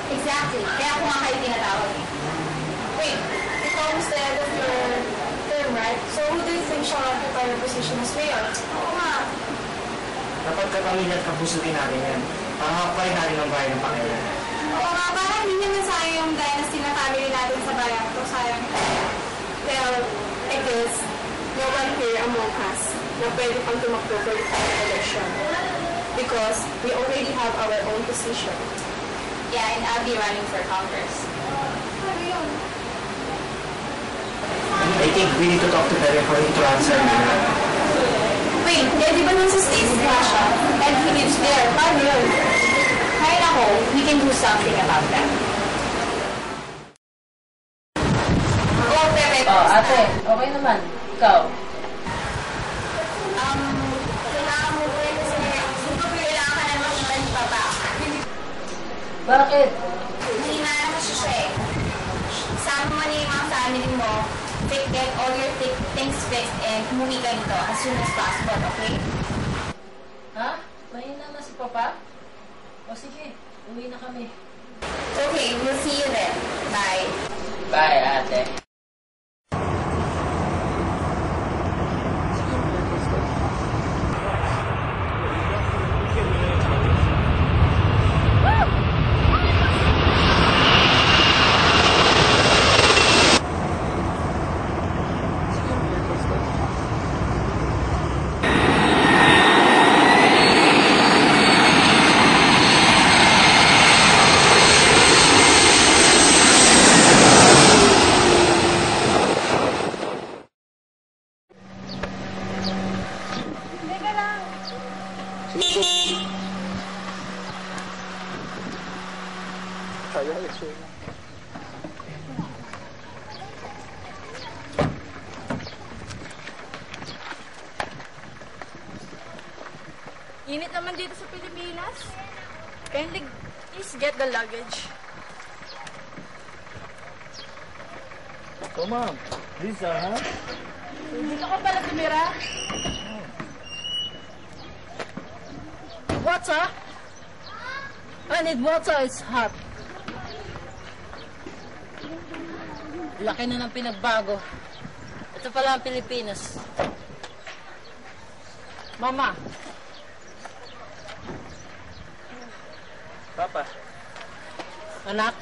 Exactly. Kaya ako nga kayo tinatawag. Wait, ito was the end of your term, right? So who do you think shall occupy your position as mayor? Oo nga. Dapat kapamilya at kapusutin natin yan. Pangakuhay natin ang bayan ng Panginoon. Oo nga, parang hindi naman sayang yung dynasty na family natin sa bayan. Ito sayang. Well, I guess, no one here among us na pwede pang tumakbo for the election. Because we already have our own position. Yeah, and I'll be running for Congress. I think we need to talk to Terry for him to answer. Wait, di ba nun sa States na siya? And he lives there. Paano yun? Kaya ako, we can do something about that. Oh, Pepe. Oh, ate, okay naman. Ikaw. Kailangan mo ko yun kasi kailangan ka naman siya ni Papa. Bakit? Hindi na naman siya eh. Sama mo na yung mga family mo, get all your things fixed, and umuwi ka nito as soon as possible, okay? Ha? Mahina na si Papa? O sige, uwi na kami. Okay, we'll see you then. Bye. Bye, ate. Init naman dito sa Pilipinas. Kindly please get the luggage. Oh, ma'am. Lisa, ha? Dito ka pala tumira. Water? I need water, it's hot. Laki na ng pinagbago. Ito pala ang Pilipinas. Mama. Papa. Anak.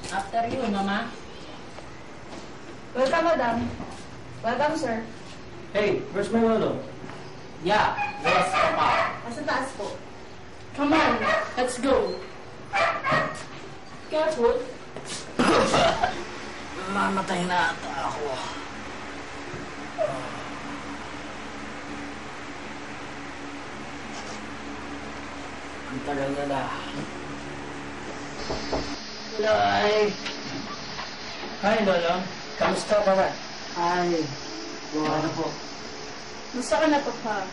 After you, Mama. Welcome, madam. Welcome, sir. Hey, where's my lolo? Yeah, yes, Papa. Nasa taas po. Come on, let's go. Careful. Mamatay na ata ako. Ang tagal na na. Loy! Hi, Lolo. Kamusta ka ba? Ay, ano po? Gusto ka na, Papa.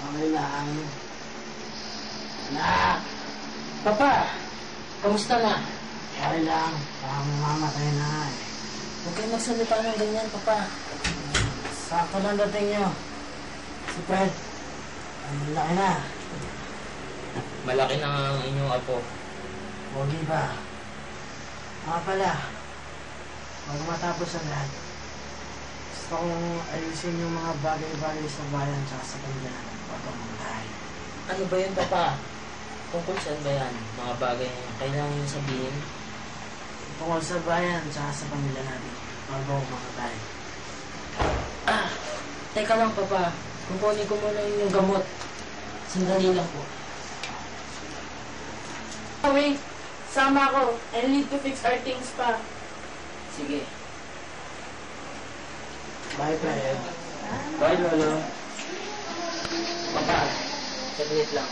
Okay lang. Anak! Papa! Kamusta na? Okay lang. Parang mamatay na eh. Huwag kayo magsalita ng ganyan, Papa. Sakto lang dating nyo. Si Fred, ang laki na. Malaki na ang inyong apo. Pogi ba? Mga pala, bago matapos ang lahat, gusto kong ayusin yung mga bagay-bagay sa bayan tsaka sa pamilya natin bago mamatay. Ano ba yun, Papa? Tungkol saan ba yan? Mga bagay na kailangan yung sabihin? Tungkol sa bayan tsaka sa pamilya natin bago mamatay. Teka lang, Papa. Kukunin ko muna yung gamot. Sandali lang po. Oh, wait. Sama ko. I need to fix our things pa. Sige. Bye, Fred. Bye, Lolo. Papa, saglit lang.